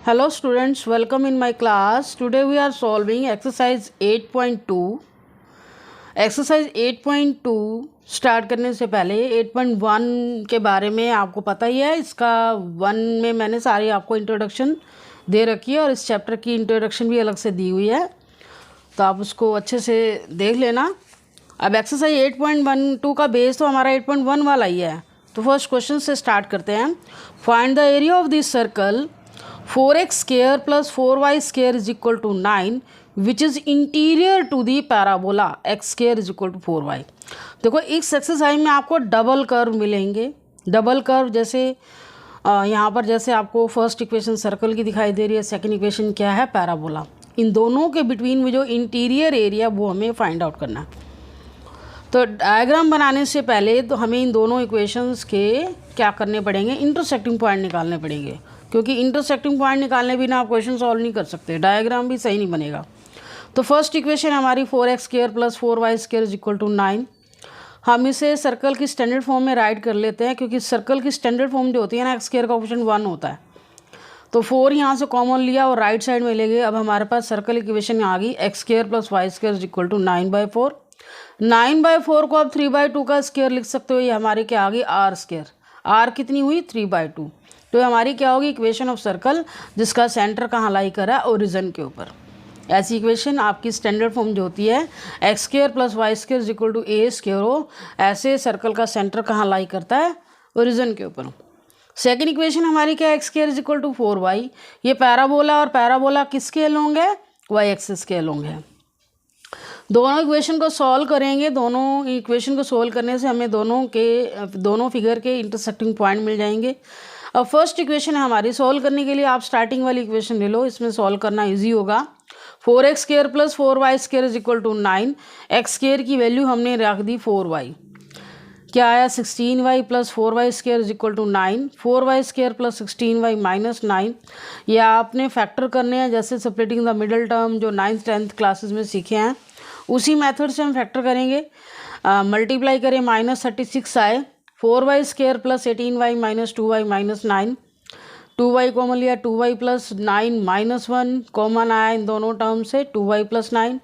Hello students, welcome in my class. Today we are solving exercise 8.2. Exercise 8.2 start करने से पहले 8.1 के बारे में आपको पता ही है। इसका 1 में मैंने सारी आपको इंट्रोडक्शन दे रखी है और इस चैप्टर की इंट्रोडक्शन भी अलग से दी हुई है, तो आप उसको अच्छे से देख लेना। अब एक्सरसाइज 8.12 का बेस तो हमारा 8.1 वाला ही है, तो फर्स्ट क्वेश्चन से स्टार्ट करते हैं। Find the area of this circle 4x square plus 4y square is equal to 9 which is interior to the parabola x square is equal to 4y। देखो इस एक्सरसाइज में आपको डबल कर्व मिलेंगे। Double curve जैसे यहाँ पर जैसे आपको फर्स्ट इक्वेशन सर्कल की दिखाई दे रही है, सेकंड इक्वेशन क्या है, पैराबोला। इन दोनों के बिटवीन में जो इंटीरियर एरिया वो हमें फाइंड आउट करना है। तो डायग्राम बनाने से पहले तो हमें इन दोनों इक्वेशंस के क्या करने पड़ेंगे, इंटरसेक्टिंग पॉइंट निकालने पड़ेंगे, क्योंकि इंटरसेक्टिंग पॉइंट निकालने बिना आप क्वेश्चन सॉल्व नहीं कर सकते, डायग्राम भी सही नहीं बनेगा। तो फर्स्ट इक्वेशन हमारी 4x square plus 4y square is equal to 9। हम इसे सर्कल की स्टैंडर्ड फॉर्म में राइट कर लेते हैं, क्योंकि सर्कल की स्टैंडर्ड फॉर्म जो होती है ना, x स्क्वायर का ऑप्शन 1 होता है। तो 4 यहाँ से कॉमन लिया और राइट साइड में ले गए। अब हमारे पास सर्कल इक्वेशन आ गई x square plus y square is equal to 9/4। 9/4 को आप 3/2 का स्क्वायर लिख सकते हो। ये हमारी क्या आ गई, r स्क्वायर। r कितनी हुई, 3/2। तो हमारी क्या होगी, इक्वेशन ऑफ सर्कल जिसका सेंटर कहाँ लाई कर रहा है, ओरिजिन के ऊपर। ऐसी इक्वेशन आपकी स्टैंडर्ड फॉर्म जो होती है x square plus y square is equal to a square हो, ऐसे सर्कल का सेंटर कहाँ लाई करता है, ओरिजिन के ऊपर। सेकंड इक्वेशन हमारी क्या है, x square is equal to 4y। ये पैराबोला और पैराबोला किसके अलोंग है, वाई एक्सिस के अलोंग है। दोनों इक्वेशन को सॉल्व करेंगे। दोनों इक्वेशन को सॉल्व करने से हमें दोनों फिगर के इंटरसेक्टिंग पॉइंट मिल जाएंगे। अब फर्स्ट इक्वेशन हमारी सॉल्व करने के लिए आप स्टार्टिंग वाली इक्वेशन ले लो, इसमें सॉल्व करना इजी होगा। 4x square plus 4y square is equal to 9। X square की वैल्यू हमने रख दी 4y, क्या आया 16y plus 4y square is equal to 9। 4y square plus 16y minus 9। ये आपने फैक्टर करने हैं, जैसे सेपरेटिंग द मिडल टर्म जो 9th 10th क्लासेस में सीखे हैं, उसी मेथड से हम फैक्टर करेंगे। मल्टीप्लाई करें, माइनस 36 आए। 4y square plus 18y minus 2y minus 9। 2y common लिया, 2y प्लस 9 माइनस 1 कॉमन आया इन दोनों टर्म से, 2y plus 9।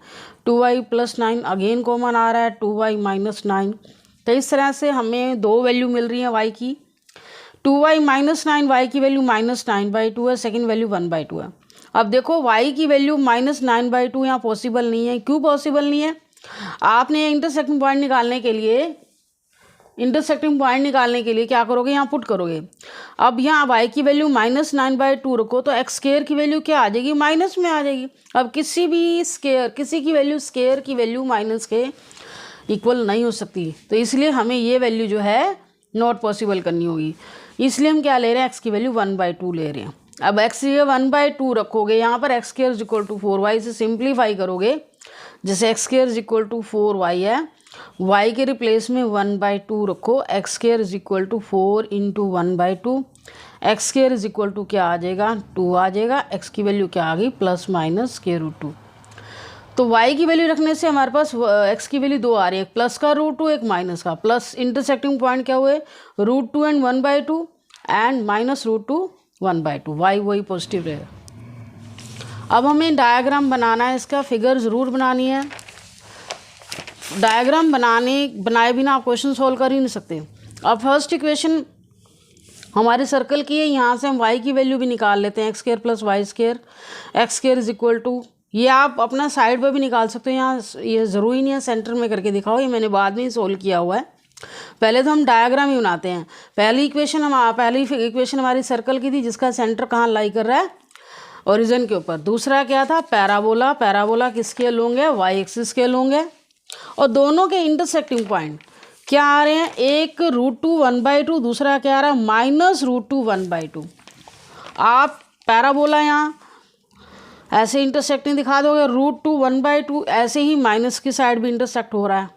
2y plus 9 again common आ रहा है, 2y माइनस 9। तो इस तरह से हमें दो वैल्यू मिल रही है y की। 2y माइनस 9, y की वैल्यू माइनस 9/2 है, सेकेंड वैल्यू 1/2 है। अब देखो y की वैल्यू माइनस 9/2 यहाँ पॉसिबल नहीं है। क्यों पॉसिबल नहीं है, आपने इंटरसेक्टिंग पॉइंट निकालने के लिए क्या करोगे, यहाँ पुट करोगे। अब यहाँ y की वैल्यू माइनस 9/2 रखो तो x स्क्वायर की वैल्यू क्या आ जाएगी, माइनस में आ जाएगी। अब किसी की वैल्यू स्क्वायर की वैल्यू माइनस के इक्वल नहीं हो सकती, तो इसलिए हमें ये वैल्यू जो है नॉट पॉसिबल करनी होगी। इसलिए हम क्या ले रहे हैं, x की वैल्यू 1/2 ले रहे हैं। अब x ये 1/2 रखोगे, यहाँ पर x square is equal to 4y से सिंप्लीफाई करोगे। जैसे x square is equal to 4y है, y के रिप्लेस में 1/2 रखो, x square is equal to 4 into 1/2। X square is equal to क्या आ जाएगा, 2 आ जाएगा। x की वैल्यू क्या आ गई, प्लस माइनस स्क्वायर रूट 2। तो y की वैल्यू रखने से हमारे पास x की वैल्यू 2 आ रही है, एक प्लस का √2 एक माइनस का। प्लस इंटरसेक्टिंग पॉइंट क्या हुए, √2 एंड 1/2 एंड माइनस √2 1/2। y वही पॉजिटिव रहेगा। अब हमें डायग्राम बनाना है, इसका फिगर ज़रूर बनानी है। डायग्राम बनाए बिना आप क्वेश्चन सॉल्व कर ही नहीं सकते। अब फर्स्ट इक्वेशन हमारे सर्कल की है, यहाँ से हम y की वैल्यू भी निकाल लेते हैं, x square plus y square. X square is equal to, ये आप अपना साइड पर भी निकाल सकते हो, यहाँ ये ज़रूरी नहीं है सेंटर में करके दिखाओ, ये मैंने बाद में ही सोल्व किया हुआ है। पहले तो हम डायग्राम ही बनाते हैं। पहली इक्वेशन हमारी सर्कल की थी, जिसका सेंटर कहाँ लाई कर रहा है, ओरिजिन के ऊपर। दूसरा क्या था, पैराबोला। पैराबोला किसके अलोंग है, वाई एक्सिस के अलोंग है। और दोनों के इंटरसेक्टिंग पॉइंट क्या आ रहे हैं, एक √2 1/2, दूसरा क्या आ रहा है, माइनस √2 1/2। आप पैराबोला यहाँ ऐसे इंटरसेक्टिंग दिखा दोगे, √2 1/2 ऐसे ही माइनस की साइड भी इंटरसेक्ट हो रहा है।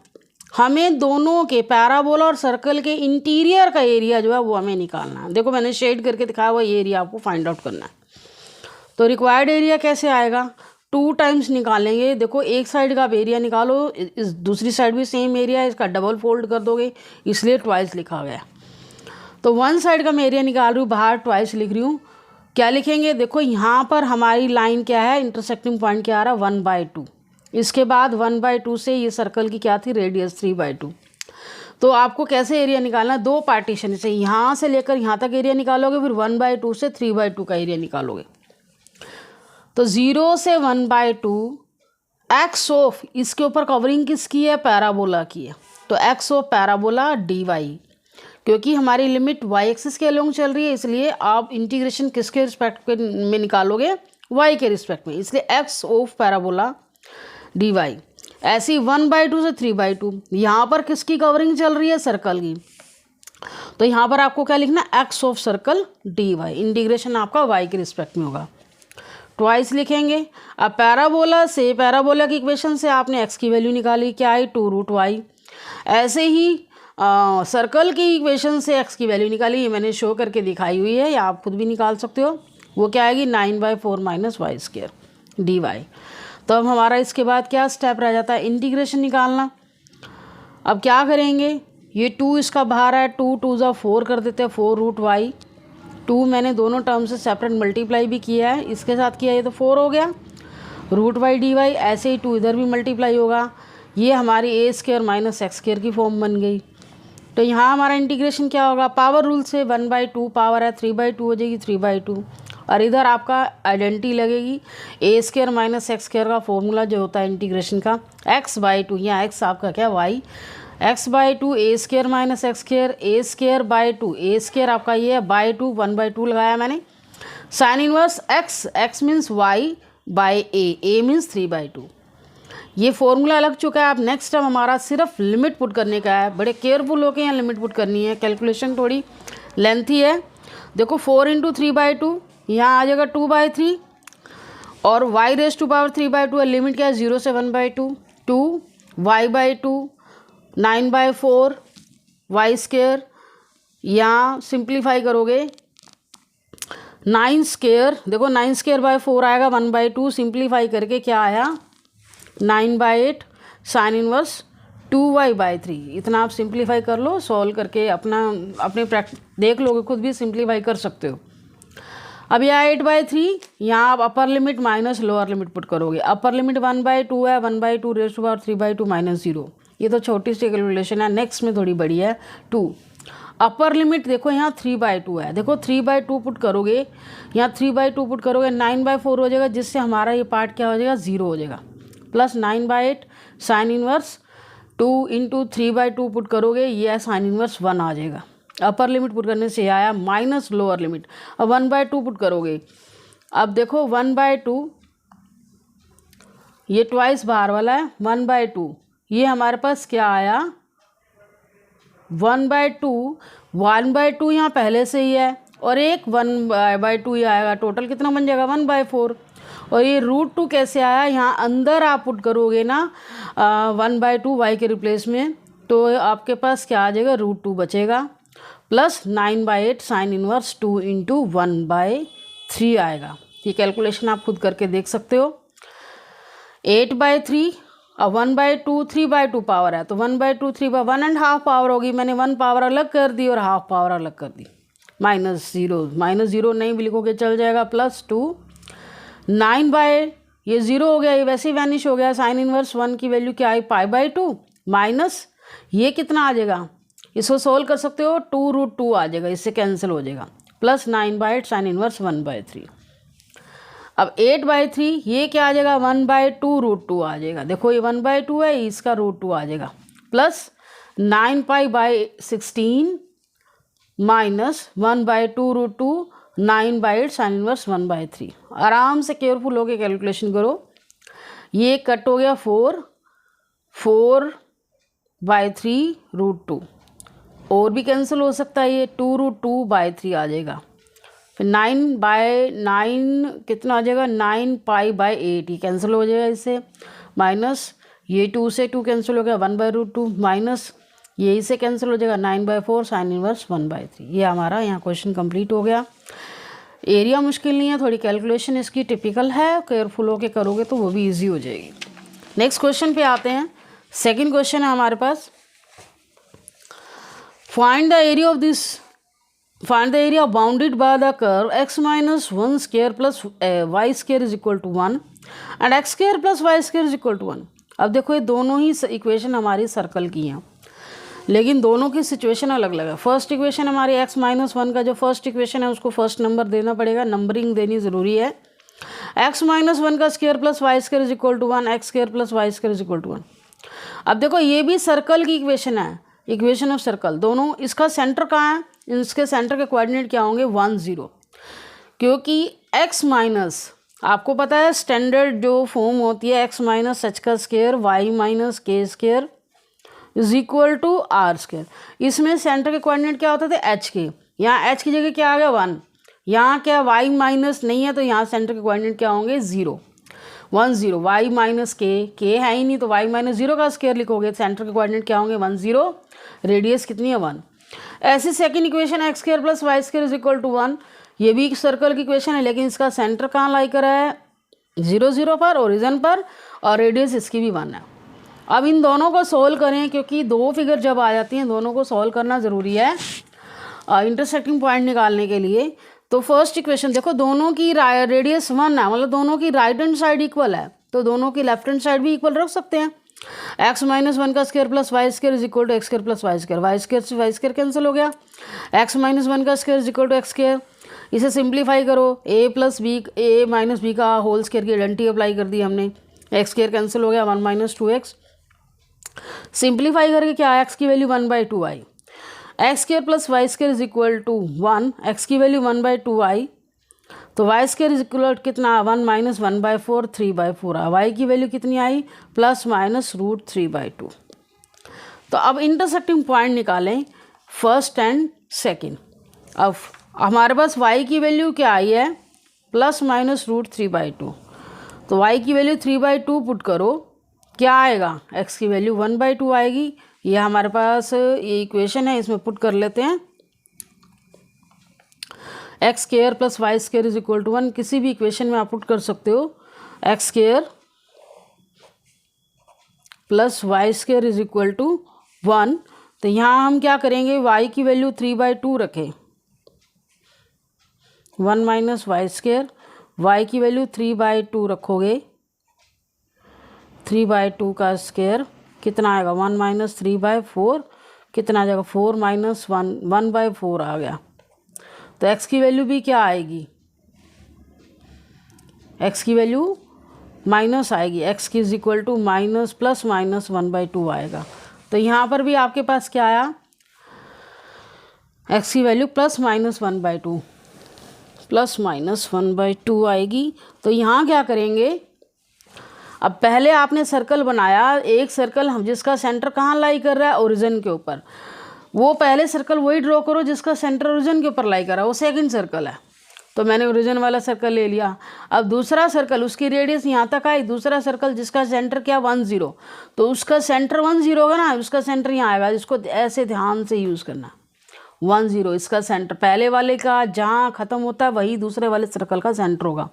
हमें दोनों के पैराबोला और सर्कल के इंटीरियर का एरिया जो है वो हमें निकालना है। देखो मैंने शेड करके दिखाया हुआ, ये एरिया आपको फाइंड आउट करना है। तो रिक्वायर्ड एरिया कैसे आएगा, 2 टाइम्स निकालेंगे। देखो एक साइड का आप एरिया निकालो, इस दूसरी साइड भी सेम एरिया है, इसका डबल फोल्ड कर दोगे, इसलिए ट्वाइस लिखा गया। तो 1 साइड का मैं एरिया निकाल रही हूँ, बाहर ट्वाइस लिख रही हूँ। क्या लिखेंगे, देखो यहाँ पर हमारी लाइन क्या है, इंटरसेक्टिंग पॉइंट क्या आ रहा है 1/2। इसके बाद 1/2 से ये सर्कल की क्या थी रेडियस 3/2। तो आपको कैसे एरिया निकालना है, दो पार्टीशन से यहाँ से लेकर यहाँ तक एरिया निकालोगे, फिर 1/2 से 3/2 का एरिया निकालोगे। तो 0 से 1/2 एक्स ऑफ, इसके ऊपर कवरिंग किसकी है, पैराबोला की है। तो एक्स ऑफ पैराबोला dy, क्योंकि हमारी लिमिट y एक्सिस के अलोंग चल रही है, इसलिए आप इंटीग्रेशन किसके रिस्पेक्ट में निकालोगे, y के रिस्पेक्ट में, इसलिए एक्स ऑफ पैराबोला dy। ऐसी 1/2 से 3/2, यहाँ पर किसकी कवरिंग चल रही है, सर्कल की। तो यहाँ पर आपको क्या लिखना, x of circle dy, integration आपका y के रिस्पेक्ट में होगा, ट्वाइस लिखेंगे। अब पैराबोला से, पैराबोला की इक्वेशन से आपने x की वैल्यू निकाली, क्या आई 2√y। ऐसे ही सर्कल की इक्वेशन से x की वैल्यू निकाली, ये मैंने शो करके दिखाई हुई है, या आप खुद भी निकाल सकते हो। वो क्या आएगी 9/4 - y² dy। तो अब हमारा इसके बाद क्या स्टेप रह जाता है, इंटीग्रेशन निकालना। अब क्या करेंगे, ये 2 इसका बाहर है, 2 2 ज़ा 4 कर देते हैं, 4√y। 2 मैंने दोनों टर्म से सेपरेट मल्टीप्लाई भी किया है, इसके साथ किया, ये तो 4 हो गया, √y dy। ऐसे ही 2 इधर भी मल्टीप्लाई होगा, ये हमारी a² - x² की फॉर्म बन गई। तो यहाँ हमारा इंटीग्रेशन क्या होगा, पावर रूल से 1/2 पावर है 3/2 हो जाएगी 3/2, और इधर आपका आइडेंटिटी लगेगी a² - x² का फॉर्मूला जो होता है इंटीग्रेशन का, x/2, यहाँ x आपका क्या y, x/2 a² - x², a²/2, a² आपका ये है /2, 1/2 लगाया मैंने, sine inverse x means y/a means 3/2। ये फॉर्मूला लग चुका है। अब नेक्स्ट स्टेप हमारा सिर्फ लिमिट पुट करने का है, बड़े केयरफुल होकर यहाँ लिमिट पुट करनी है, कैलकुलेशन थोड़ी लेंथी है। देखो 4 × 3/2, यहाँ आ जाएगा 2/3, और y⁻³ 3/2 है, लिमिट क्या है 0 से 1/2, 2 y/2 9/4 y², यहाँ सिंप्लीफाई करोगे 9², देखो 9²/4 आएगा 1/2, सिंप्लीफाई करके क्या आया 9/8 साइन इनवर्स 2y/3। इतना आप सिंप्लीफाई कर लो, सॉल्व करके अपने प्रैक्टिस देख लोगे, खुद भी सिंप्लीफाई कर सकते हो। अब यह 8/3, यहाँ आप upper limit minus lower limit put करोगे। अपर लिमिट 1/2 है, 1/2 रेज़ टू पावर 3/2 -0, ये तो छोटी सी कैलकुलेशन है। नेक्स्ट में थोड़ी बड़ी है 2। अपर लिमिट देखो यहाँ 3/2 है, देखो 3/2 पुट करोगे, यहाँ 3/2 पुट करोगे 9/4 हो जाएगा, जिससे हमारा ये पार्ट क्या हो जाएगा 0 हो जाएगा, प्लस 9/8 साइन इनवर्स 2 × 3/2 पुट करोगे, ये साइन इनवर्स 1 आ जाएगा। अपर लिमिट पुट करने से आया माइनस लोअर लिमिट। अब 1/2 पुट करोगे, अब देखो 1/2, ये ट्वाइस बाहर वाला है 1/2, ये हमारे पास क्या आया 1/2, 1/2 यहाँ पहले से ही है, और एक 1/2 ये आएगा, टोटल कितना बन जाएगा 1/4। और ये √2 कैसे आया, यहाँ अंदर आप पुट करोगे ना 1/2 y के रिप्लेस में, तो आपके पास क्या आ जाएगा √2 बचेगा, प्लस 9/8 साइन इनवर्स 2 × 1/3 आएगा। ये कैलकुलेशन आप खुद करके देख सकते हो। 8/3 और 1/2 3/2 पावर है, तो 1/2 1.5 पावर होगी, मैंने 1 पावर अलग कर दी और हाफ पावर अलग कर दी, -0 नहीं भी लिखोगे चल जाएगा, प्लस 2 9 ये 0 हो गया, ये वैसे ही वैनिश हो गया। साइन इनवर्स 1 की वैल्यू क्या आई π/2 माइनस ये कितना आ जाएगा, इसको सोल्व कर सकते हो 2√2 आ जाएगा, इससे कैंसिल हो जाएगा, प्लस 9/8 साइन इनवर्स 1/3। अब 8/3 ये क्या आ जाएगा 1/2 √2 आ जाएगा, देखो ये 1/2 है, इसका √2 आ जाएगा, प्लस 9π/16 माइनस 1/2 √2 9/8 साइन इनवर्स 1/3। आराम से केयरफुल होकर कैलकुलेशन करो। ये कट हो गया 4/3 √2, और भी कैंसिल हो सकता है, ये 2√2/3 आ जाएगा, फिर 9/9 कितना आ जाएगा 9π/8, ये कैंसिल हो जाएगा इससे, माइनस ये 2 से 2 कैंसिल हो गया 1/√2, माइनस यही से कैंसिल हो जाएगा 9/4 साइन इनवर्स 1/3। ये हमारा यहाँ क्वेश्चन कंप्लीट हो गया। एरिया मुश्किल नहीं है, थोड़ी कैलकुलेशन इसकी टिपिकल है, केयरफुल होके करोगे तो वो भी इजी हो जाएगी। नेक्स्ट क्वेश्चन पे आते हैं। सेकंड क्वेश्चन है हमारे पास, find the area of this find the area bounded by the curve x minus 1 square plus y square is equal to 1 and x square plus y square is equal to 1। अब देखो ये दोनों ही equation हमारी circle की हैं, लेकिन दोनों की सिचुएशन अलग अलग है। फर्स्ट इक्वेशन हमारी x माइनस 1 का जो फर्स्ट इक्वेशन है उसको फर्स्ट नंबर देना पड़ेगा, नंबरिंग देनी ज़रूरी है। x माइनस 1 का square plus y square is equal to 1, x square plus y square is equal to 1। अब देखो ये भी सर्कल की इक्वेशन है, इक्वेशन ऑफ सर्कल। दोनों, इसका सेंटर कहाँ है, इसके सेंटर के कोऑर्डिनेट क्या होंगे 1 0, क्योंकि x माइनस, आपको पता है स्टैंडर्ड जो फॉर्म होती है x माइनस h का square y minus k square is equal to r square. इसमें सेंटर के कोऑर्डिनेट क्या होते थे h के, यहाँ h की जगह क्या आ गया 1, यहाँ क्या y माइनस नहीं है तो यहाँ सेंटर के कोऑर्डिनेट क्या होंगे 0 1 0, y माइनस के है ही नहीं तो y माइनस 0 का स्क्वायर लिखोगे, सेंटर के कोऑर्डिनेट क्या होंगे 1 0, रेडियस कितनी है 1। ऐसी second equation x square plus y square is equal to 1, ये भी एक सर्कल की इक्वेशन है, लेकिन इसका सेंटर कहाँ लाई कर है 0 0 पर, ओरिजिन पर, और रेडियस इसकी भी 1 है। अब इन दोनों को सोल्व करें, क्योंकि दो फिगर जब आ जाती हैं दोनों को सोल्व करना ज़रूरी है इंटरसेक्टिंग पॉइंट निकालने के लिए। तो फर्स्ट इक्वेशन देखो, दोनों की रेडियस 1 है, मतलब दोनों की राइट हैंड साइड इक्वल है, तो दोनों की लेफ्ट हैंड साइड भी इक्वल रख सकते हैं। x माइनस 1 का square plus y square is equal to x square plus y square, y square से वाई स्क्वायर कैंसिल हो गया, x माइनस 1 का square is equal to x square. इसे सिंप्लीफाई करो, a plus b, a minus b का whole square की identity apply कर दी हमने, एक्स स्क्वायर कैंसिल हो गया, 1 माइनस 2x। सिंप्लीफाई करके क्या है, x की value 1/2i, x square plus y square is equal to 1, x की वैल्यू 1/2i, तो वाई स्क्वायर इज इक्वल कितना 1 माइनस 1/4 3/4 आ, वाई की वैल्यू कितनी आई प्लस माइनस रूट 3/2। तो अब इंटरसेक्टिंग पॉइंट निकालें फर्स्ट एंड सेकंड। अब हमारे पास वाई की वैल्यू क्या आई है प्लस माइनस रूट 3/2, तो वाई की वैल्यू 3/2 पुट करो, क्या आएगा एक्स की वैल्यू 1/2 आएगी। ये हमारे पास ये इक्वेशन है, इसमें पुट कर लेते हैं, x square plus y square is equal to 1, किसी भी इक्वेशन में आप पुट कर सकते हो, x square plus y square is equal to 1। तो यहाँ हम क्या करेंगे, वाई की वैल्यू 3/2 रखें, 1 माइनस वाई स्क्वायर, वाई की वैल्यू 3/2 रखोगे, 3/2 का स्क्वायर कितना आएगा 1 माइनस 3/4, कितना आ जाएगा 4 माइनस 1/4 आ गया। तो x की वैल्यू भी क्या आएगी, x की वैल्यू माइनस आएगी, x की is equal to minus plus minus 1/2 आएगा। तो यहाँ पर भी आपके पास क्या आया, x की value plus minus 1/2, plus minus 1/2 आएगी। तो यहाँ क्या करेंगे, अब पहले आपने सर्कल बनाया, एक सर्कल हम जिसका सेंटर कहाँ लाई कर रहा है ओरिजिन के ऊपर, वो पहले सर्कल वही ड्रॉ करो जिसका सेंटर ओरिजिन के ऊपर लाई कर रहा है, वो सेकंड सर्कल है, तो मैंने ओरिजिन वाला सर्कल ले लिया। अब दूसरा सर्कल, उसकी रेडियस यहाँ तक आई, दूसरा सर्कल जिसका सेंटर क्या 1 0, तो उसका सेंटर 1 0 होगा ना, उसका सेंटर यहाँ आएगा, इसको ऐसे ध्यान से यूज़ करना, 1 0 इसका सेंटर, पहले वाले का जहाँ ख़त्म होता है वही दूसरे वाले सर्कल का सेंटर होगा,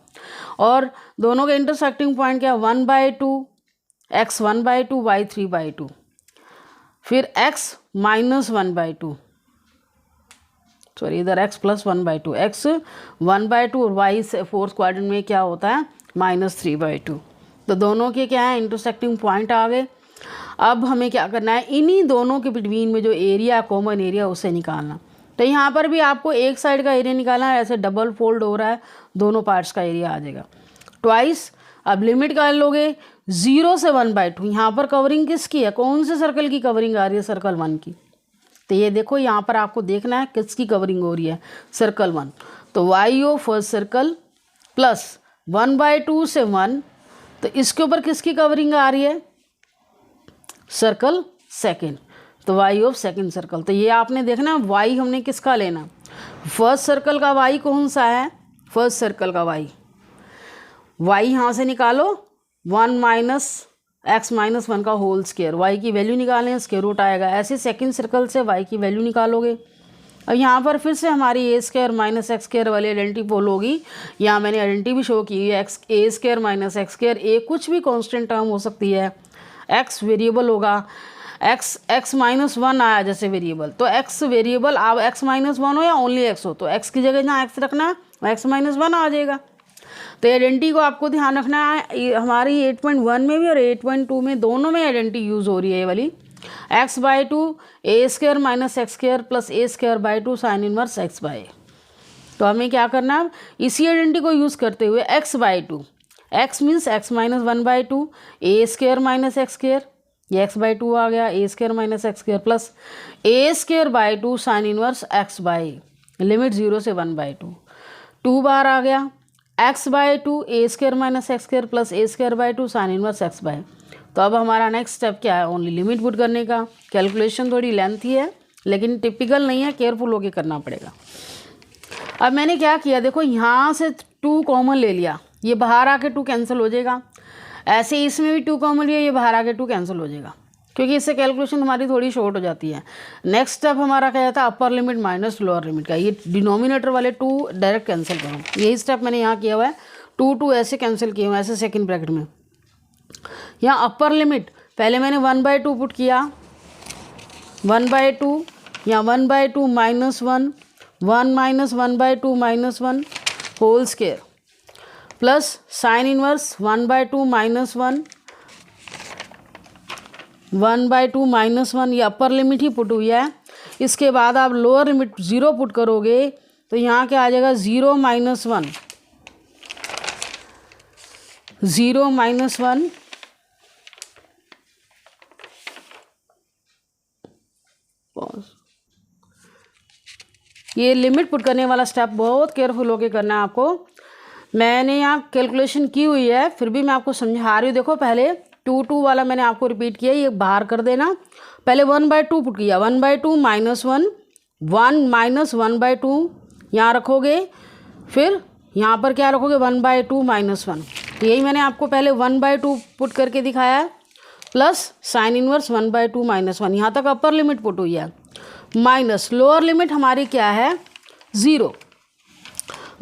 और दोनों के इंटरसेक्टिंग पॉइंट क्या 1/2, x 1/2 y 3/2, फिर x माइनस 1/2, सॉरी इधर x प्लस 1/2, x 1/2 और y से फोर्थ क्वाड्रेंट में क्या होता है माइनस 3/2। तो दोनों के क्या है इंटरसेक्टिंग पॉइंट आ गए। अब हमें क्या करना है, इन्हीं दोनों के बिटवीन में जो एरिया कॉमन एरिया उसे निकालना। तो यहाँ पर भी आपको एक साइड का एरिया निकालना है, ऐसे डबल फोल्ड हो रहा है, दोनों पार्ट्स का एरिया आ जाएगा ट्वाइस। अब लिमिट कर लोगे 0 से 1/2, यहाँ पर कवरिंग किसकी है, कौन से सर्कल की कवरिंग आ रही है, सर्कल 1 की। तो ये देखो यहाँ पर आपको देखना है किसकी कवरिंग हो रही है, सर्कल 1। तो y of first circle plus 1/2 से 1, तो इसके ऊपर किसकी कवरिंग आ रही है, सर्कल सेकंड, तो वाई ऑफ सेकंड सर्कल। तो ये आपने देखना है वाई हमने किसका लेना, फर्स्ट सर्कल का वाई कौन सा है, फर्स्ट सर्कल का वाई, वाई यहाँ से निकालो 1 माइनस x माइनस 1 का होल स्क्वायर, वाई की वैल्यू निकालें, स्क्वायर रूट आएगा। ऐसे सेकंड सर्कल से वाई की वैल्यू निकालोगे। अब यहाँ पर फिर से हमारी ए स्क्वायर माइनस एक्स स्क्वायर वाली आइडेंटिटी फॉलो होगी। यहाँ मैंने आइडेंटिटी भी शो की है, एक्स ए स्क्वायर माइनस एक्स स्क्वायर, ए कुछ भी कांस्टेंट टर्म हो सकती है, एक्स वेरिएबल होगा, एक्स माइनस वन आया जैसे वेरिएबल, तो एक्स वेरिएबल आप एक्स माइनस वन हो या ओनली एक्स हो, तो एक्स की जगह जहाँ एक्स रखना है एक्स माइनस वन आ जाएगा। तो आइडेंटिटी को आपको ध्यान रखना है, हमारी 8.1 में भी और 8.2 में दोनों में आइडेंटिटी यूज़ हो रही है ये वाली। X by two a square minus x square plus a square by two sine inverse x by. तो हमें क्या करना है, इसी आइडेंटिटी को यूज़ करते हुए x by two, x means x minus one by two, a square minus x square, ये एक्स बाई टू आ गया, a square minus x square plus a square by two sine inverse x by, limit 0 से 1 by two, 2 बार आ गया x by two a square minus x square plus a square by two sine inverse x by. तो अब हमारा next step क्या है, only limit put करने का। कैलकुलेशन थोड़ी लेंथी है लेकिन टिपिकल नहीं है, केयरफुल होके करना पड़ेगा। अब मैंने क्या किया, देखो यहाँ से 2 कॉमन ले लिया, ये बाहर आके 2 कैंसिल हो जाएगा, ऐसे इसमें भी 2 कॉमन लिया, ये बाहर आके 2 कैंसिल हो जाएगा, क्योंकि इससे कैलकुलेशन हमारी थोड़ी शॉर्ट हो जाती है। नेक्स्ट स्टेप हमारा क्या था, अपर लिमिट माइनस लोअर लिमिट का, ये डिनोमिनेटर वाले 2 डायरेक्ट कैंसिल करो, यही स्टेप मैंने यहाँ किया हुआ है। 2 ऐसे कैंसिल किए हुए ऐसे सेकंड ब्रैकेट में। यहाँ अपर लिमिट पहले मैंने 1/2 पुट किया, 1/2, या 1/2 minus 1, 1 minus 1/2 minus 1 whole square plus sine inverse 1/2 minus 1, 1/2 minus 1, ये अपर लिमिट ही पुट हुई है। इसके बाद आप लोअर लिमिट 0 पुट करोगे तो यहाँ क्या आ जाएगा, 0 माइनस 1, 0 माइनस 1 ये लिमिट पुट करने वाला स्टेप बहुत केयरफुल होके करना है आपको। मैंने यहाँ कैलकुलेशन की हुई है फिर भी मैं आपको समझा रही हूँ। देखो पहले 2 वाला मैंने आपको रिपीट किया, ये बाहर कर देना। पहले 1/2 पुट किया, 1/2 माइनस 1, 1 माइनस 1/2 यहाँ रखोगे, फिर यहाँ पर क्या रखोगे 1/2 माइनस 1। तो यही मैंने आपको पहले 1/2 पुट करके दिखाया है, प्लस साइन इनवर्स 1/2 माइनस 1, यहाँ तक अपर लिमिट पुट हुई है। माइनस लोअर लिमिट हमारी क्या है, 0।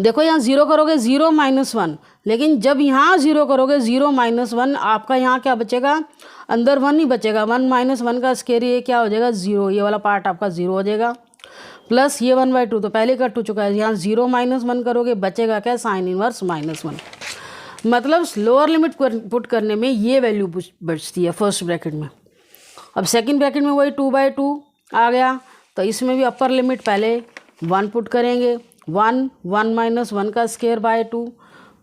देखो यहाँ 0 करोगे 0 माइनस 1, लेकिन जब यहाँ 0 करोगे 0 माइनस 1, आपका यहाँ क्या बचेगा, अंदर 1 ही बचेगा। 1 माइनस 1 का स्क्वायर ये क्या हो जाएगा, 0, ये वाला पार्ट आपका 0 हो जाएगा। प्लस ये 1/2 तो पहले कट हो चुका है, यहाँ 0 माइनस 1 करोगे बचेगा क्या, साइन इनवर्स -1। मतलब लोअर लिमिट पुट करने में ये वैल्यू बचती है फर्स्ट ब्रैकेट में। अब सेकंड ब्रैकेट में वही 2/2 आ गया, तो इसमें भी अपर लिमिट पहले 1 पुट करेंगे, 1 माइनस 1 का स्क्वायर बाय 2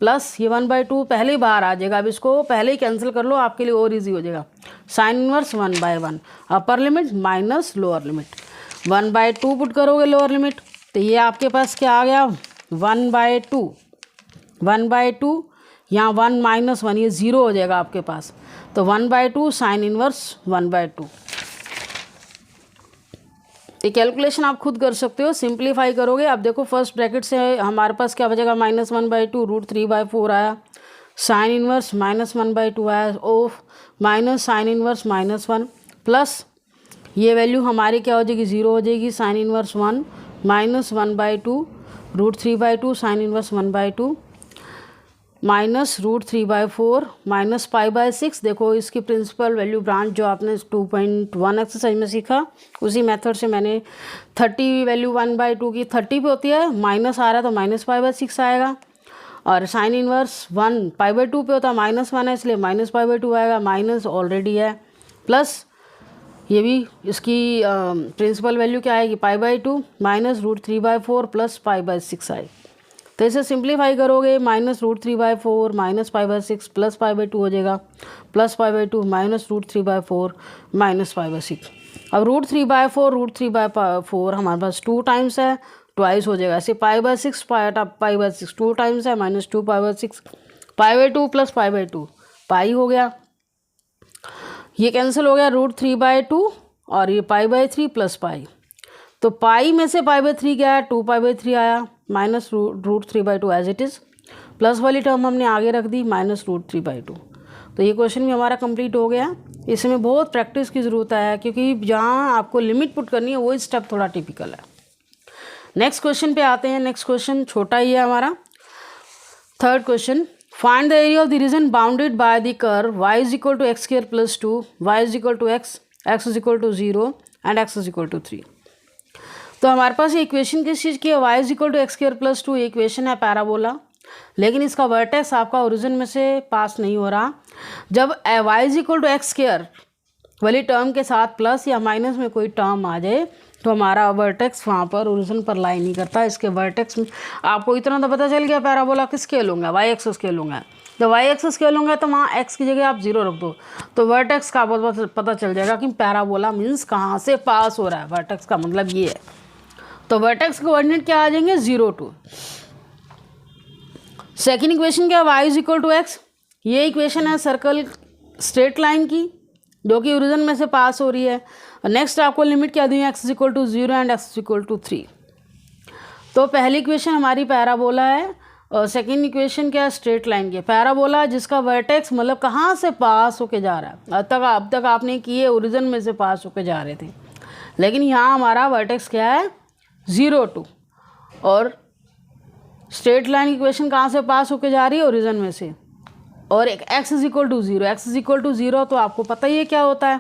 प्लस ये 1/2 पहले ही बाहर आ जाएगा। अब इसको पहले ही कैंसिल कर लो, आपके लिए और ईजी हो जाएगा। साइन इनवर्स 1/1 अपर limit minus lower limit, 1/2 put करोगे लोअर लिमिट, तो ये आपके पास क्या आ गया 1/2, 1/2 यहाँ 1 माइनस 1 ये 0 हो जाएगा आपके पास, तो 1/2 साइन इनवर्स 1/2। ये कैलकुलेशन आप खुद कर सकते हो, सिंप्लीफाई करोगे। अब देखो फर्स्ट ब्रैकेट से हमारे पास क्या बचेगा, -1/2 √3/4 आया, साइन इनवर्स -1/2 आया, of minus sine inverse -1 plus ये वैल्यू हमारी क्या हो जाएगी, 0 हो जाएगी। Sine inverse 1 minus 1/2 √3/2 sine inverse 1/2 minus √3/4 minus π/6। देखो इसकी प्रिंसिपल वैल्यू ब्रांच जो आपने 2.1 एक्सरसाइज में सीखा उसी मेथड से मैंने 30 वैल्यू 1/2 की 30 पे होती है, माइनस आ रहा है तो माइनस π/6 आएगा। और साइन इनवर्स 1 π/2 पे होता है, -1 है इसलिए माइनस π/2 आएगा, माइनस ऑलरेडी है। प्लस ये भी इसकी प्रिंसिपल वैल्यू क्या आएगी, π/2 माइनस √3/4 प्लस π/6 आएगी। तो इसे सिंप्लीफाई करोगे, माइनस √3/4 माइनस π/6 प्लस π/2 हो जाएगा, प्लस π/2 माइनस √3/4 माइनस π/6। अब √3/4 हमारे पास 2 टाइम्स है, ट्वाइस हो जाएगा। ऐसे π/6 π/6 2 टाइम्स है, -2 π/6 π/2 प्लस π/2 पाई हो गया, ये कैंसिल हो गया √3/2 और ये π/3 प्लस पाई। तो पाई में से π/3 क्या है, 2 π/3 आया, minus √3/2 as it is, plus वाली टर्म हमने आगे रख दी माइनस √3/2। तो ये क्वेश्चन भी हमारा कंप्लीट हो गया। इसमें बहुत प्रैक्टिस की ज़रूरत है क्योंकि जहाँ आपको लिमिट पुट करनी है वही स्टेप थोड़ा टिपिकल है। नेक्स्ट क्वेश्चन पे आते हैं। नेक्स्ट क्वेश्चन छोटा ही है हमारा, third question. Find the area of the region bounded by the curve y = x² + 2, y = x x is equal to 0 and x is equal to 3। तो हमारे पास ये इक्वेशन किस चीज़ की है, y is equal to x square plus 2 equation है parabola, लेकिन इसका वर्टेक्स आपका ओरिजिन में से पास नहीं हो रहा। जब y is equal to x square वाली टर्म के साथ प्लस या माइनस में कोई टर्म आ जाए तो हमारा वर्टेक्स वहाँ पर ओरिजिन पर लाई नहीं करता। इसके वर्टेक्स में आपको इतना तो पता चल गया पैराबोला किस स्केल होंगे, वाई एक्स स्केल होंगे। तो वाई एक्स स्केल होंगे तो वहाँ एक्स की जगह आप 0 रख दो तो वर्टेक्स का पता चल जाएगा कि पैराबोला मीन्स कहाँ से पास हो रहा है। वर्टेक्स का मतलब ये है। तो वर्टेक्स के कोऑर्डिनेट क्या आ जाएंगे, 0 2। सेकेंड इक्वेशन क्या है, y is equal to x. ये इक्वेशन है सर्कल स्ट्रेट लाइन की जो कि ओरिजिन में से पास हो रही है। नेक्स्ट आपको लिमिट क्या दी है, x is equal to 0 and x is equal to 3। तो पहली इक्वेशन हमारी पैराबोला है और सेकेंड इक्वेशन क्या है, स्ट्रेट लाइन की। पैराबोला जिसका वर्टेक्स मतलब कहाँ से पास होके जा रहा है। अब तक आपने किए ओरिजिन में से पास होके जा रहे थे, लेकिन यहाँ हमारा वर्टेक्स क्या है, 0 2। और स्ट्रेट लाइन इक्वेशन कहाँ से पास होके जा रही है, ओरिजिन में से। और एक x is equal to 0, x is equal to 0 तो आपको पता ही है क्या होता है,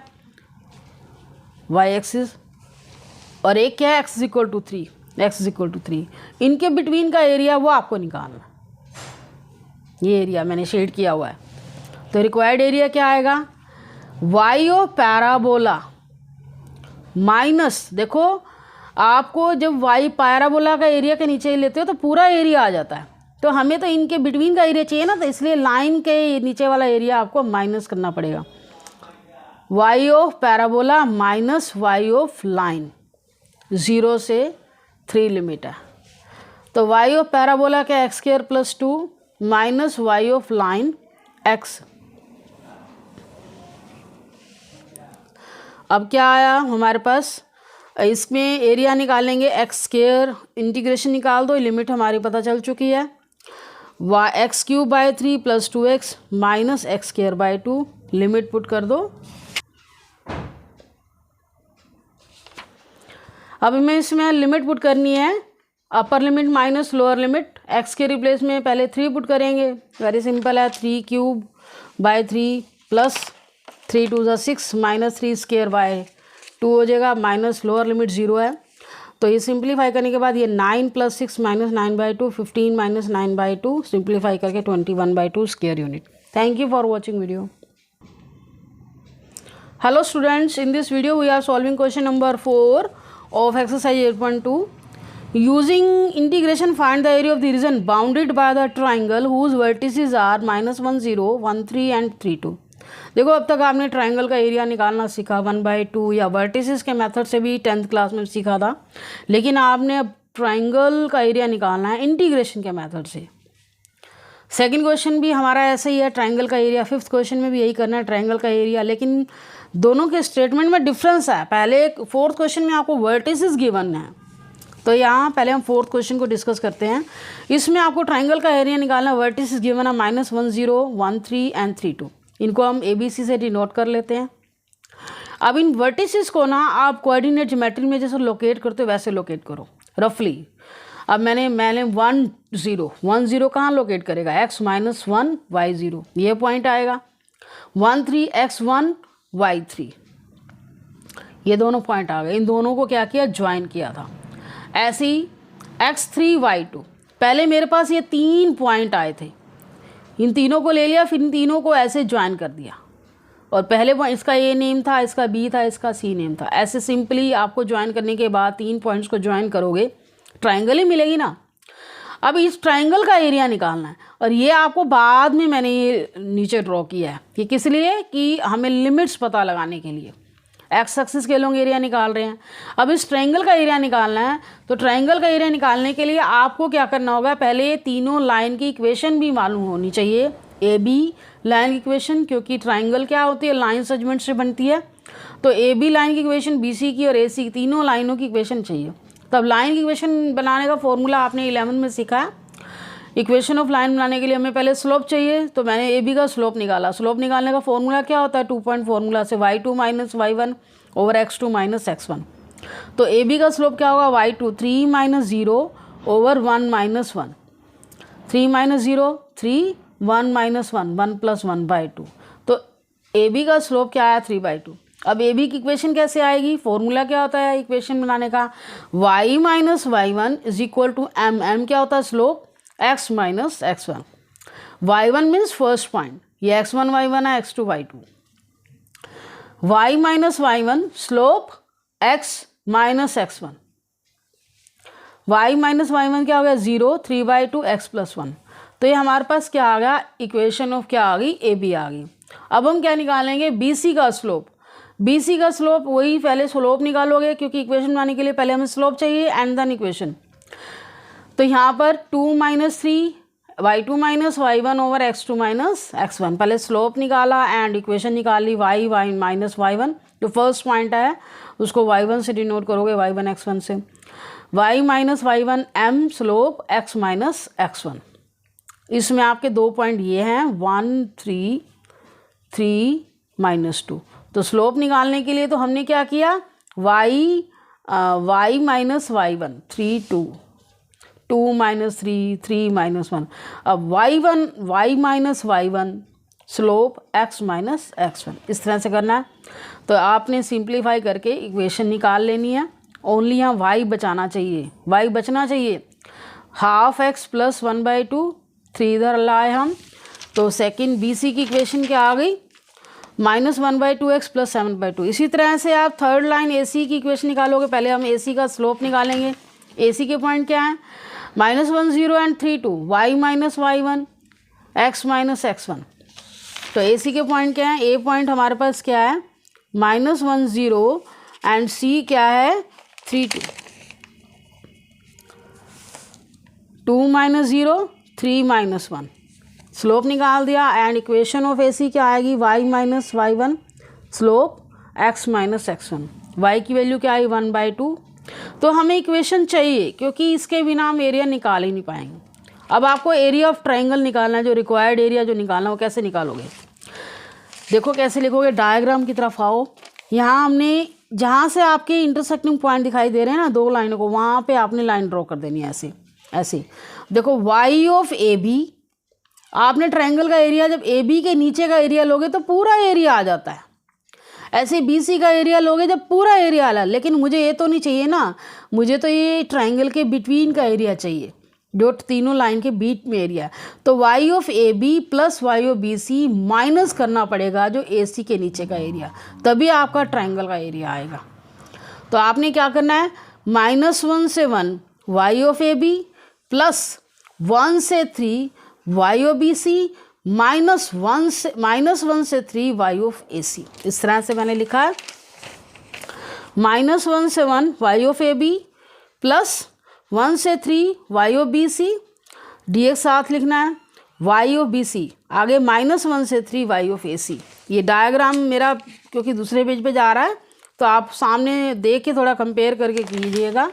वाई एक्सिस। और एक क्या है, x is equal to 3, x is equal to 3। इनके बिटवीन का एरिया वो आपको निकालना। ये एरिया मैंने शेड किया हुआ है। तो रिक्वायर्ड एरिया क्या आएगा, वाई ऑफ पैराबोला माइनस, देखो आपको जब वाई पैराबोला का एरिया के नीचे ही लेते हो तो पूरा एरिया आ जाता है। तो हमें तो इनके बिटवीन का एरिया चाहिए ना, तो इसलिए लाइन के नीचे वाला एरिया आपको माइनस करना पड़ेगा। Y of parabola minus y of line, 0 से 3 लिमिट है। तो वाई ऑफ पैराबोला का x square plus 2 minus y of line x. अब क्या आया हमारे पास, इसमें एरिया निकालेंगे एक्स स्क्वायर, इंटीग्रेशन निकाल दो, लिमिट हमारी पता चल चुकी है। X cube by 3 plus 2x minus x square by 2, limit put कर दो। अब हमें इसमें लिमिट पुट करनी है, अपर limit minus lower limit. X के रिप्लेस में पहले 3 पुट करेंगे, वेरी सिंपल है, 3 क्यूब बाई 3 प्लस 3 2 ज़ा 6 माइनस 3 स्क्वायर बाई 2 हो जाएगा, माइनस लोअर लिमिट 0 है। तो ये सिंप्लीफाई करने के बाद ये 9 plus 6 minus 9 by 2, 15 minus 9 by 2, simplify करके 21 by 2 square unit. Thank you for watching video. Hello students, in this video we are solving question number 4 of exercise 8.2. Using integration, find the area of the region bounded by the triangle whose vertices are -1 0 1 3 and 3 2. देखो अब तक आपने triangle का area निकालना सीखा 1/2 या vertices के method से भी 10th क्लास में सीखा था, लेकिन आपने अब ट्राइंगल का एरिया निकालना है इंटीग्रेशन के मेथड से। सेकंड क्वेश्चन भी हमारा ऐसा ही है, ट्राइंगल का एरिया। फिफ्थ क्वेश्चन में भी यही करना है, ट्राइंगल का एरिया, लेकिन दोनों के स्टेटमेंट में डिफरेंस है। पहले फोर्थ क्वेश्चन में आपको वर्टिसेस गिवन है, तो यहाँ पहले हम फोर्थ क्वेश्चन को डिस्कस करते हैं। इसमें आपको ट्राइंगल का एरिया निकालना है, वर्टिसेस गिवन है -1 0 1 3 एंड 3 2। इनको हम ABC से डिनोट कर लेते हैं। अब इन वर्टिसेस को ना आप कोऑर्डिनेट ज्योमेट्री में जैसे लोकेट करते हो वैसे लोकेट करो रफली। अब मैंने 1 0 कहाँ लोकेट करेगा, x -1 y 0, ये पॉइंट आएगा। 1 3 x 1 y 3, ये दोनों पॉइंट आ गए। इन दोनों को क्या किया, ज्वाइन किया था। ऐसे ही x 3 y 2, पहले मेरे पास ये 3 पॉइंट आए थे, इन तीनों को ले लिया, फिर इन तीनों को ऐसे ज्वाइन कर दिया। और पहले इसका ए नेम था, इसका बी था, इसका सी नेम था। ऐसे सिंपली आपको ज्वाइन करने के बाद 3 पॉइंट्स को ज्वाइन करोगे, ट्राइंगल ही मिलेगी ना। अब इस ट्राइंगल का एरिया निकालना है, और ये आपको बाद में मैंने ये नीचे ड्रॉ किया है कि किस लिए, कि हमें लिमिट्स पता लगाने के लिए। एक्स एक्सिस के लोग एरिया निकाल रहे हैं। अब इस ट्राइंगल का एरिया निकालना है, तो ट्राइंगल का एरिया निकालने के लिए आपको क्या करना होगा, पहले ये तीनों लाइन की इक्वेशन भी मालूम होनी चाहिए। ए बी लाइन की इक्वेशन, क्योंकि ट्राइंगल क्या होती है, लाइन सेगमेंट से बनती है। तो ए बी लाइन की इक्वेशन, बी सी की और ए सी की, तीनों लाइनों की इक्वेशन चाहिए। तब लाइन की इक्वेशन बनाने का फॉर्मूला आपने 11 में सीखा है। इक्वेशन ऑफ लाइन बनाने के लिए हमें पहले स्लोप चाहिए, तो मैंने ए बी का स्लोप निकाला। स्लोप निकालने का फॉर्मूला क्या होता है, 2 पॉइंट फॉर्मूला से y2 - y1 over x2 - x1। तो ए बी का स्लोप क्या होगा, y2 3 - 0 ओवर 1 - 1, 3 - 0 3 1 - 1 1 + 1/2। तो ए बी का स्लोप क्या आया, 3/2। अब ए बी की इक्वेशन कैसे आएगी, फॉर्मूला क्या होता है इक्वेशन बनाने का, y minus y one is equal to m, m क्या होता है slope, x minus x one, y one means first point, ये एक्स वन वाई वन है, x two y two, y minus y one slope x minus x one, y minus y one क्या हो गया 0, 3/2 x plus one. तो ये हमारे पास क्या आ गया, इक्वेशन ऑफ क्या आ गई, ए बी आ गई। अब हम क्या निकालेंगे, बी सी का स्लोप, बी सी का स्लोप वही पहले स्लोप निकालोगे क्योंकि इक्वेशन बनाने के लिए पहले हमें स्लोप चाहिए एंड देन इक्वेशन। तो यहाँ पर 2 minus 3 y2 minus y one over x2 minus x one, पहले स्लोप निकाला एंड इक्वेशन निकाली y माइनस वाई वन, जो फर्स्ट पॉइंट है उसको y1 से डिनोट करोगे, y1 x1 से, y minus y one m slope x minus x1। इसमें आपके 2 पॉइंट ये हैं 1 3 3 माइनस 2। तो स्लोप निकालने के लिए तो हमने क्या किया, y minus y one 3 2 2 minus 3 3 minus 1। अब y minus y one slope x minus x1, इस तरह से करना है। तो आपने सिंप्लीफाई करके इक्वेशन निकाल लेनी है, ओनली यहाँ y बचाना चाहिए, y बचना चाहिए, हाफ x प्लस 1/2, 3 इधर लाए हम, तो सेकंड बी सी की इक्वेशन क्या आ गई, माइनस 1/2 x प्लस 7/2। इसी तरह से आप थर्ड लाइन ए सी की इक्वेशन निकालोगे, पहले हम ए सी का स्लोप निकालेंगे, ए सी के पॉइंट क्या है, -1 0 and 3 2, y minus y one x minus x1। तो ए सी के पॉइंट क्या है, ए पॉइंट हमारे पास क्या है -1 0 एंड सी क्या है 3 2, 2 माइनस 0 3 माइनस 1, स्लोप निकाल दिया and equation of A C क्या आएगी, y minus y one slope x minus x1, y की वैल्यू क्या आई 1/2। तो हमें इक्वेशन चाहिए क्योंकि इसके बिना हम एरिया निकाल ही नहीं पाएंगे। अब आपको एरिया ऑफ ट्रायंगल निकालना है, जो रिक्वायर्ड एरिया जो निकालना है वो कैसे निकालोगे, देखो कैसे लिखोगे, डायग्राम की तरफ आओ। यहाँ हमने जहाँ से आपके इंटरसेक्टिंग पॉइंट दिखाई दे रहे हैं ना दो लाइनों को, वहाँ पे आपने लाइन ड्रॉ कर देनी है ऐसे ऐसे। देखो y ऑफ ए बी, आपने ट्रायंगल का एरिया जब ए बी के नीचे का एरिया लोगे तो पूरा एरिया आ जाता है, ऐसे बी सी का एरिया लोगे जब पूरा एरिया आला। लेकिन मुझे ये तो नहीं चाहिए ना, मुझे तो ये ट्रायंगल के बिटवीन का एरिया चाहिए, जो तीनों लाइन के बीच में एरिया है। तो y of A B plus y of B C minus करना पड़ेगा जो ए सी के नीचे का एरिया, तभी आपका ट्रायंगल का एरिया आएगा। तो आपने क्या करना है, -1 से 1 y of A B plus 1 से 3 y ऑफ बी सी -1 से 3 y ऑफ ए सी। इस तरह से मैंने लिखा है -1 से 1 y of A B plus 1 से 3 y of B C, d x साथ लिखना है, y ऑफ बी सी आगे -1 से 3 y ऑफ ए सी। ये डायग्राम मेरा क्योंकि दूसरे पेज पे जा रहा है तो आप सामने देख के थोड़ा कंपेयर करके कीजिएगा।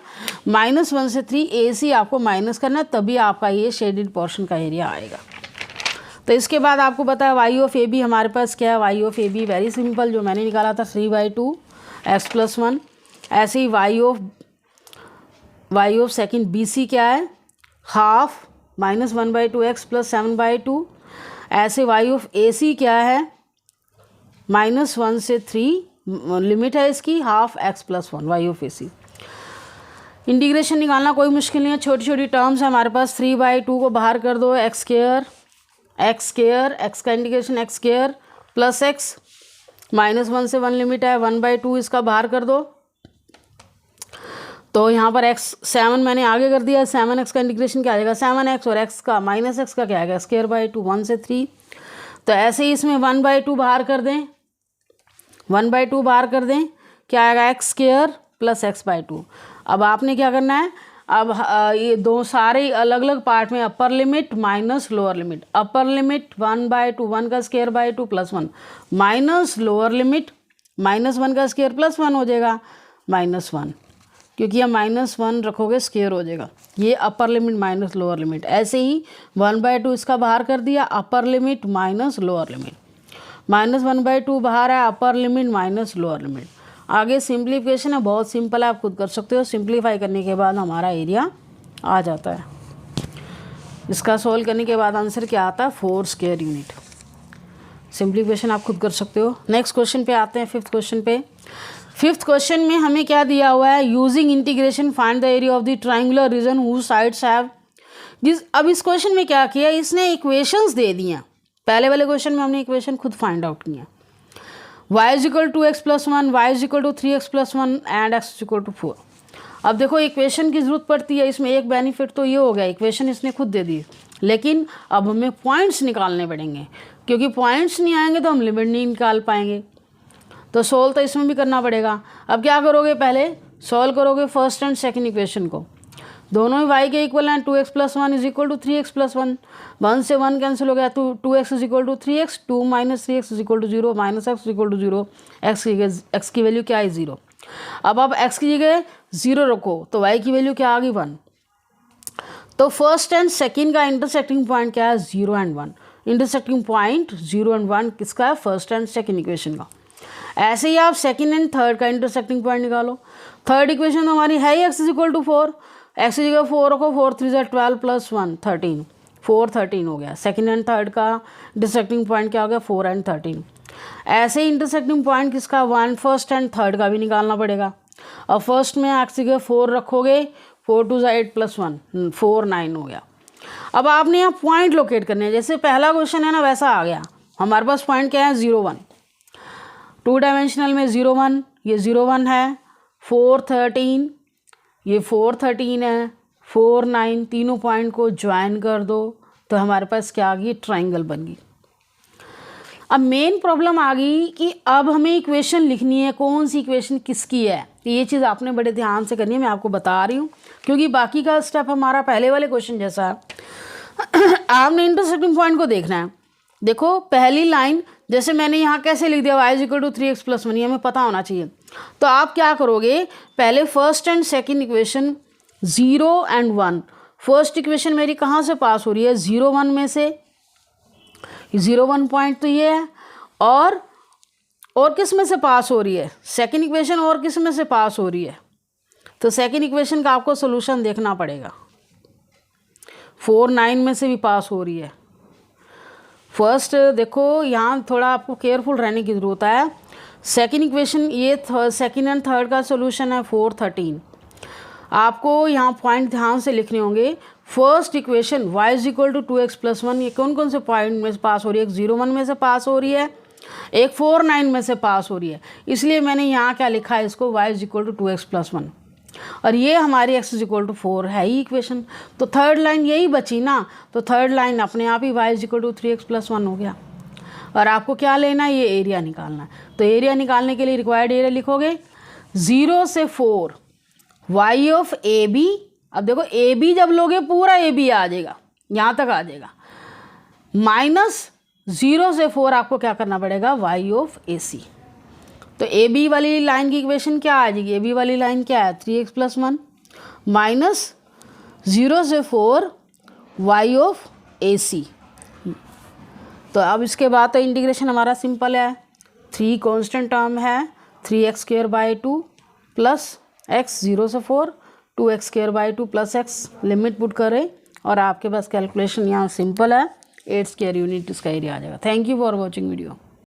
-1 से 3 ए सी आपको माइनस करना है, तभी आपका ये शेडेड पोर्शन का एरिया आएगा। तो इसके बाद आपको पता है y ऑफ ए बी हमारे पास क्या है, y of A B very simple, जो मैंने निकाला था 3/2 x प्लस 1। ऐसे ही y of second B C क्या है, हाफ -1/2 x प्लस 7/2। ऐसे y ऑफ ए सी क्या है, -1 से 3 लिमिट है इसकी, half x plus 1 y of A C. Integration निकालना कोई मुश्किल नहीं है, छोटी छोटी टर्म्स है हमारे पास, 3/2 को बाहर कर दो, x स्क्वायर x का integration x square plus x, -1 से 1 लिमिट है, 1/2 इसका बाहर कर दो। तो यहाँ पर x 7 मैंने आगे कर दिया, 7x का इंटीग्रेशन क्या आ जाएगा, 7x और x का -x का क्या आएगा स्क्वायर/2, 1 से 3। तो ऐसे ही इसमें 1/2 बाहर कर दें, 1/2 बाहर कर दें, क्या आएगा x स्क्वायर प्लस x/2। अब आपने क्या करना है, अब ये दो सारे अलग अलग पार्ट में अपर limit minus lower limit, upper limit 1/2 1 का स्क्वायर/2 प्लस 1 माइनस लोअर लिमिट -1 का स्क्वायर प्लस 1 हो जाएगा -1, क्योंकि यह -1 रखोगे स्क्वायर हो जाएगा। ये अपर लिमिट माइनस लोअर लिमिट। ऐसे ही 1/2 इसका बाहर कर दिया, अपर लिमिट माइनस लोअर लिमिट, -1/2 बाहर है, अपर लिमिट माइनस लोअर लिमिट। आगे सिंप्लीफिकेशन है, बहुत सिंपल है, आप खुद कर सकते हो। सिंप्लीफाई करने के बाद हमारा एरिया आ जाता है। इसका सोल्व करने के बाद आंसर क्या आता है, 4 स्क्वायर यूनिट। सिंपल इक्वेशन आप खुद कर सकते हो। नेक्स्ट क्वेश्चन पे आते हैं, फिफ्थ क्वेश्चन पे। फिफ्थ क्वेश्चन में हमें क्या दिया हुआ है, using integration find the area of the triangular region whose sides have this. अब इस क्वेश्चन में क्या किया, इसने इक्वेशंस दे दिया। पहले वाले क्वेश्चन में हमने इक्वेशन खुद फाइंड आउट किया, y is equal to x plus one, y is equal to 3x plus one and x is equal to 4। अब देखो इक्वेशन की ज़रूरत पड़ती है, इसमें एक बेनिफिट तो ये हो गया, इक्वेशन इसने खुद दे दी, लेकिन अब हमें पॉइंट्स निकालने पड़ेंगे, क्योंकि पॉइंट्स नहीं आएंगे तो हम लिमिट नहीं निकाल पाएंगे। तो सोल्व तो इसमें भी करना पड़ेगा। अब क्या करोगे, पहले सॉल्व करोगे फर्स्ट एंड सेकंड इक्वेशन को, दोनों ही y के इक्वल हैं। 2x plus one is equal to 3x plus one, 1 से 1 कैंसिल हो गया, तो 2x is equal to 3x, 2 minus 3x is equal to 0, minus x is equal to 0, एक्स की वैल्यू क्या है 0। अब आप x की जगह 0 रखो तो y की वैल्यू क्या आ गई 1। तो फर्स्ट एंड सेकंड का इंटरसेक्टिंग पॉइंट क्या है 0 एंड 1। इंटरसेक्टिंग पॉइंट 0 एंड 1 किसका है, फर्स्ट एंड सेकंड इक्वेशन का। ऐसे ही आप सेकंड एंड थर्ड का इंटरसेक्टिंग पॉइंट निकालो। थर्ड इक्वेशन हमारी है ही x is equal to 4, x की जगह 4 रखो, 4 3 ज़ा 12 प्लस 1 13, 4 13 हो गया। सेकंड एंड थर्ड का इंटरसेक्टिंग पॉइंट क्या हो गया 4 एंड 13। ऐसे ही इंटरसेक्टिंग पॉइंट किसका 1 फर्स्ट एंड थर्ड का भी निकालना पड़ेगा। अब फर्स्ट में एक्स की जगह 4 रखोगे, 4 2 ज़ा 8 प्लस 1 4 9 हो गया। अब आपने यहाँ पॉइंट लोकेट करने हैं, जैसे पहला क्वेश्चन है ना वैसा आ गया। हमारे पास पॉइंट क्या है 0 1, 2 डायमेंशनल में 0 1, ये 0 1 है, 4 13, ये 4 13 है, 4 9, तीनों पॉइंट को ज्वाइन कर दो तो हमारे पास क्या आ गई, ट्राइंगल बन गई। अब मेन प्रॉब्लम आ गई कि अब हमें इक्वेशन लिखनी है, कौन सी इक्वेशन किसकी है। तो ये चीज़ आपने बड़े ध्यान से करनी है, मैं आपको बता रही हूँ, क्योंकि बाकी का स्टेप हमारा पहले वाले क्वेश्चन जैसा है। आपने इंटरसेक्टिंग पॉइंट को देखना है। देखो पहली लाइन, जैसे मैंने यहाँ कैसे लिख दिया y is equal to 3x plus one, ये हमें पता होना चाहिए। तो आप क्या करोगे, पहले first and second equation 0 and 1, first equation मेरी कहाँ से पास हो रही है 0 1 में से, 0 1 पॉइंट तो ये है, और किस में से पास हो रही है सेकंड इक्वेशन, और किस में से पास हो रही है। तो सेकंड इक्वेशन का आपको सोल्यूशन देखना पड़ेगा, 4 9 में से भी पास हो रही है। फर्स्ट देखो यहाँ थोड़ा आपको केयरफुल रहने की ज़रूरत है। सेकंड इक्वेशन ये सेकंड एंड थर्ड का सोल्यूशन है 4 13। आपको यहाँ पॉइंट ध्यान से लिखने होंगे। First equation y is equal to 2x plus one, ये कौन कौन से पॉइंट में से पास हो रही है, एक 0 1 में से पास हो रही है, एक 4 9 में से पास हो रही है। इसलिए मैंने यहाँ क्या लिखा है इसको, y is equal to 2x plus one, और ये हमारी x इज इक्वल टू 4 है ही इक्वेशन। तो थर्ड लाइन यही बची ना, तो थर्ड लाइन अपने आप ही y is equal to 3x plus one हो गया। और आपको क्या लेना है, ये एरिया निकालना है। तो एरिया निकालने के लिए रिक्वायर्ड एरिया लिखोगे 0 से 4 y ऑफ ए बी। अब देखो ए बी जब लोगे पूरा ए बी आ जाएगा, यहाँ तक आ जाएगा, माइनस 0 से 4 आपको क्या करना पड़ेगा y ऑफ ए सी। तो ए बी वाली लाइन की इक्वेशन क्या आ जाएगी, ए बी वाली लाइन क्या है 3x प्लस वन माइनस 0 से 4 y ऑफ ए सी। तो अब इसके बाद तो इंटीग्रेशन हमारा सिंपल है, 3 कांस्टेंट टर्म है, 3x square by 2 plus x 0 से 4 2x square by 2 plus x, limit put करें और आपके पास कैलकुलेशन यहाँ सिंपल है, 8 स्क्वायर यूनिट इसका एरिया आ जाएगा। Thank you for watching video.